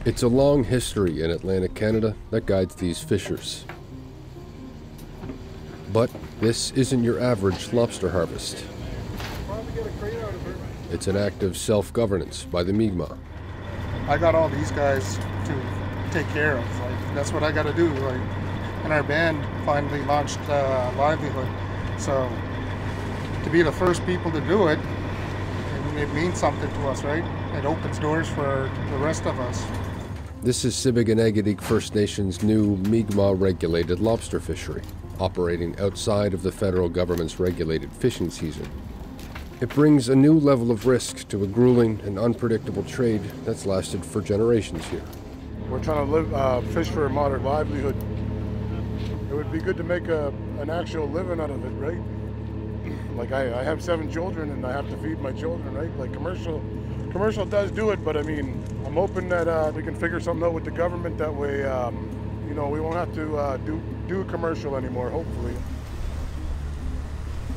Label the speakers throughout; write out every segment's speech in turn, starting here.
Speaker 1: It's a long history in Atlantic Canada that guides these fishers. But this isn't your average lobster harvest. It's an act of self-governance by the Mi'kmaq.
Speaker 2: I got all these guys to take care of. Like, that's what I got to do. Like, and our band finally launched livelihood. So to be the first people to do it, it means something to us, right? It opens doors for the rest of us.
Speaker 1: This is Sibiginagidig First Nation's new Mi'kmaq-regulated lobster fishery, operating outside of the federal government's regulated fishing season. It brings a new level of risk to a grueling and unpredictable trade that's lasted for generations here.
Speaker 3: We're trying to fish for a moderate livelihood. It would be good to make an actual living out of it, right? Like I have 7 children and I have to feed my children, right? Like commercial does do it, but I mean, I'm hoping that we can figure something out with the government. That way, you know, we won't have to do a commercial anymore, hopefully.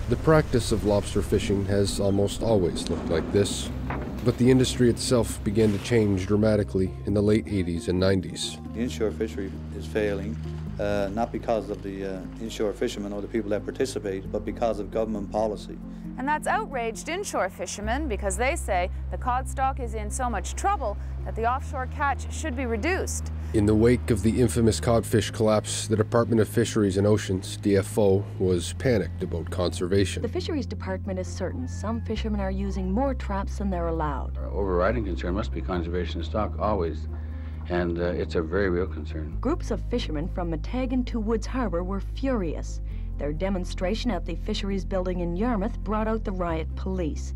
Speaker 1: The practice of lobster fishing has almost always looked like this, but the industry itself began to change dramatically in the late 80s and 90s.
Speaker 4: The inshore fishery is failing, not because of the inshore fishermen or the people that participate, but because of government policy.
Speaker 5: And that's outraged inshore fishermen because they say the cod stock is in so much trouble that the offshore catch should be reduced.
Speaker 1: In the wake of the infamous codfish collapse, the Department of Fisheries and Oceans, DFO, was panicked about conservation.
Speaker 6: The Fisheries Department is certain some fishermen are using more traps than they're allowed.
Speaker 7: Our overriding concern must be conservation of stock, always, and it's a very real concern.
Speaker 6: Groups of fishermen from Metagan to Woods Harbor were furious. Their demonstration at the Fisheries building in Yarmouth brought out the riot police.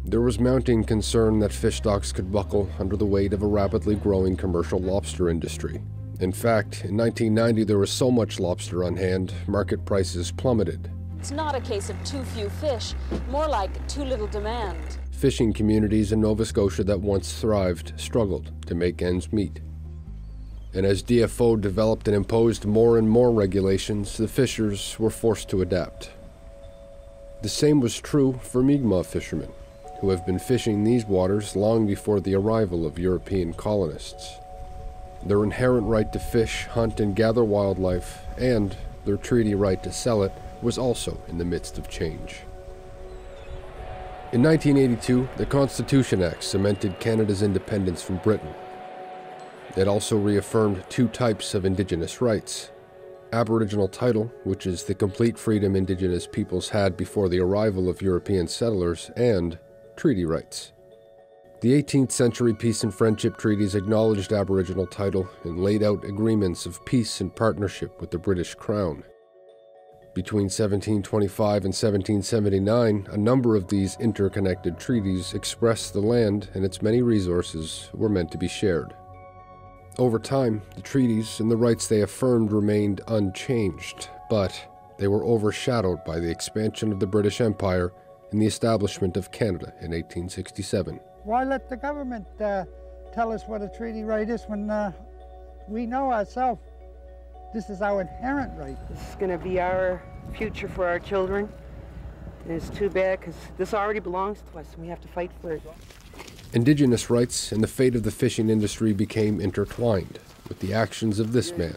Speaker 1: There was mounting concern that fish stocks could buckle under the weight of a rapidly growing commercial lobster industry. In fact, in 1990 there was so much lobster on hand, market prices plummeted.
Speaker 8: It's not a case of too few fish, more like too little demand.
Speaker 1: Fishing communities in Nova Scotia that once thrived struggled to make ends meet. And as DFO developed and imposed more and more regulations, the fishers were forced to adapt. The same was true for Mi'kmaq fishermen, who have been fishing these waters long before the arrival of European colonists. Their inherent right to fish, hunt, and gather wildlife, and their treaty right to sell it, was also in the midst of change. In 1982, the Constitution Act cemented Canada's independence from Britain. It also reaffirmed 2 types of Indigenous rights: Aboriginal title, which is the complete freedom Indigenous peoples had before the arrival of European settlers, and treaty rights. The 18th century peace and friendship treaties acknowledged Aboriginal title and laid out agreements of peace and partnership with the British Crown. Between 1725 and 1779, a number of these interconnected treaties expressed the land and its many resources were meant to be shared. Over time, the treaties and the rights they affirmed remained unchanged, but they were overshadowed by the expansion of the British Empire and the establishment of Canada in 1867.
Speaker 9: Why let the government tell us what a treaty right is when we know ourselves this is our inherent right?
Speaker 10: This is going to be our future for our children. And it's too bad because this already belongs to us and we have to fight for it.
Speaker 1: Indigenous rights and the fate of the fishing industry became intertwined with the actions of this man,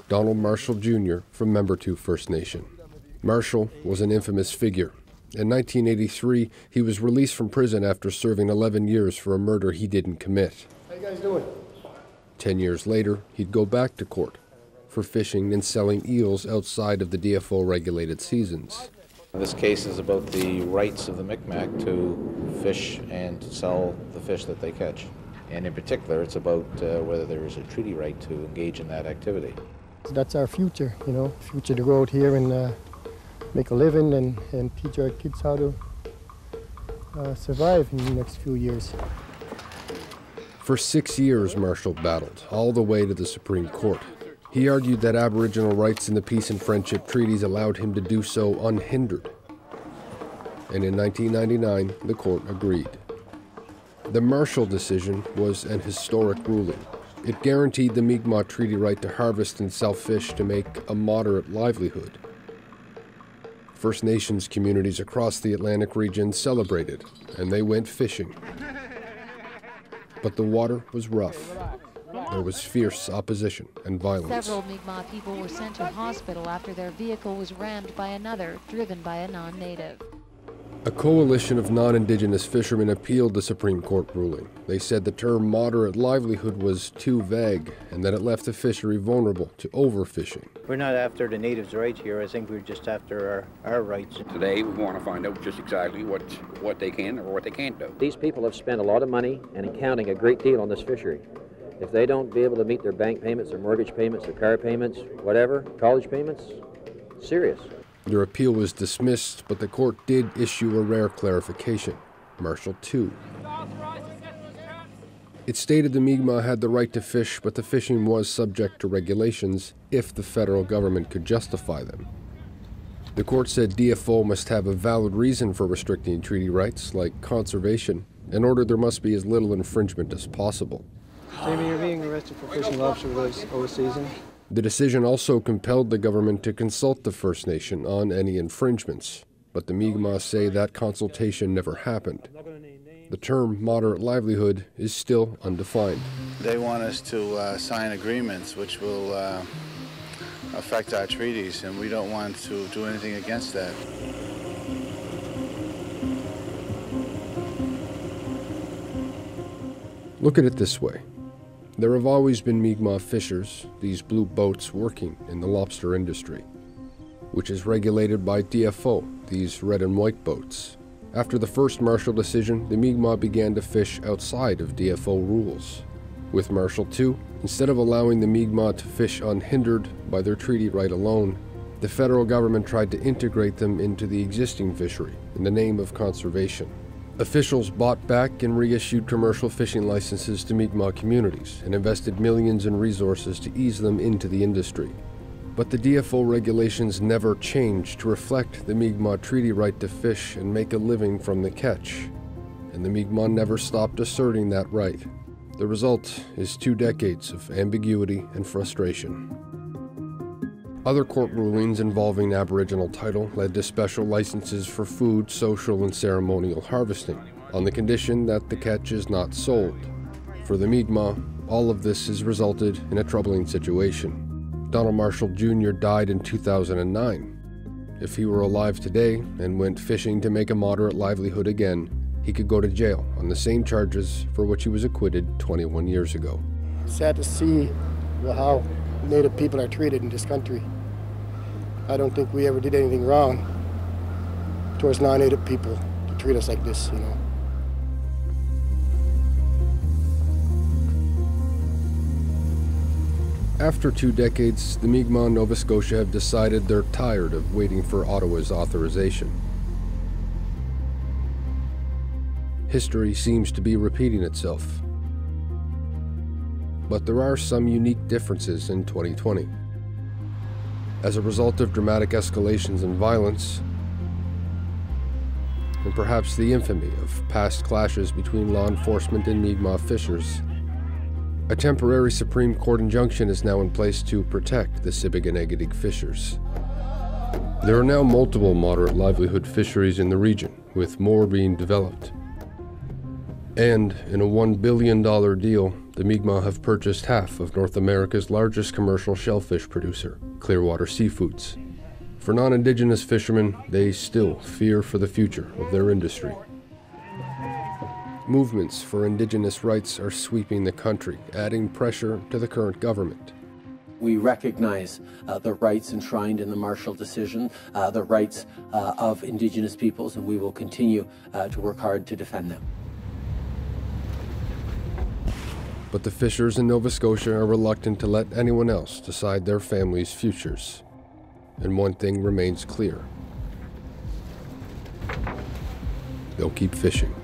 Speaker 1: Donald Marshall Jr. from Membertou First Nation. Marshall was an infamous figure. In 1983, he was released from prison after serving 11 years for a murder he didn't commit.
Speaker 2: How you guys doing?
Speaker 1: 10 years later, he'd go back to court for fishing and selling eels outside of the DFO-regulated seasons.
Speaker 11: This case is about the rights of the Mi'kmaq to fish and to sell the fish that they catch. And in particular, it's about whether there is a treaty right to engage in that activity.
Speaker 12: That's our future, you know, future to go out here and make a living and teach our kids how to survive in the next few years.
Speaker 1: For 6 years, Marshall battled, all the way to the Supreme Court. He argued that Aboriginal rights in the peace and friendship treaties allowed him to do so unhindered. And in 1999, the court agreed. The Marshall decision was an historic ruling. It guaranteed the Mi'kmaq treaty right to harvest and sell fish to make a moderate livelihood. First Nations communities across the Atlantic region celebrated, and they went fishing. But the water was rough. There was fierce opposition and violence.
Speaker 13: Several Mi'kmaq people were sent to hospital after their vehicle was rammed by another, driven by a non-native.
Speaker 1: A coalition of non-Indigenous fishermen appealed the Supreme Court ruling. They said the term moderate livelihood was too vague and that it left the fishery vulnerable to overfishing.
Speaker 14: We're not after the natives' rights here. I think we're just after our rights.
Speaker 15: Today we want to find out just exactly what they can or what they can't do.
Speaker 16: These people have spent a lot of money and accounting a great deal on this fishery. If they don't be able to meet their bank payments, their mortgage payments, their car payments, whatever, college payments, serious.
Speaker 1: Their appeal was dismissed, but the court did issue a rare clarification, Marshal 2. It stated the Mi'kmaq had the right to fish, but the fishing was subject to regulations if the federal government could justify them. The court said DFO must have a valid reason for restricting treaty rights, like conservation, and ordered there must be as little infringement as possible.
Speaker 12: Jamie, you're being arrested for fishing lobster over season.
Speaker 1: The decision also compelled the government to consult the First Nation on any infringements, but the Mi'kmaq say that consultation never happened. The term moderate livelihood is still undefined.
Speaker 17: They want us to sign agreements which will affect our treaties, and we don't want to do anything against that.
Speaker 1: Look at it this way. There have always been Mi'kmaq fishers, these blue boats working in the lobster industry, which is regulated by DFO, these red and white boats. After the first Marshall decision, the Mi'kmaq began to fish outside of DFO rules. With Marshall 2, instead of allowing the Mi'kmaq to fish unhindered by their treaty right alone, the federal government tried to integrate them into the existing fishery in the name of conservation. Officials bought back and reissued commercial fishing licenses to Mi'kmaq communities and invested millions in resources to ease them into the industry. But the DFO regulations never changed to reflect the Mi'kmaq treaty right to fish and make a living from the catch, and the Mi'kmaq never stopped asserting that right. The result is 2 decades of ambiguity and frustration. Other court rulings involving Aboriginal title led to special licenses for food, social, and ceremonial harvesting, on the condition that the catch is not sold. For the Mi'kmaq, all of this has resulted in a troubling situation. Donald Marshall Jr. died in 2009. If he were alive today and went fishing to make a moderate livelihood again, he could go to jail on the same charges for which he was acquitted 21 years ago.
Speaker 12: Sad to see how Native people are treated in this country. I don't think we ever did anything wrong towards non-Native people to treat us like this, you know.
Speaker 1: After 2 decades, the Mi'kmaq in Nova Scotia have decided they're tired of waiting for Ottawa's authorization. History seems to be repeating itself. But there are some unique differences in 2020. As a result of dramatic escalations in violence, and perhaps the infamy of past clashes between law enforcement and Mi'kmaq fishers, a temporary Supreme Court injunction is now in place to protect the Sipekne'katik fishers. There are now multiple moderate livelihood fisheries in the region, with more being developed. And in a $1 billion deal, the Mi'kmaq have purchased half of North America's largest commercial shellfish producer, Clearwater Seafoods. For non-Indigenous fishermen, they still fear for the future of their industry. Movements for Indigenous rights are sweeping the country, adding pressure to the current government.
Speaker 18: We recognize the rights enshrined in the Marshall decision, the rights of Indigenous peoples, and we will continue to work hard to defend them.
Speaker 1: But the fishers in Nova Scotia are reluctant to let anyone else decide their families' futures. And one thing remains clear: they'll keep fishing.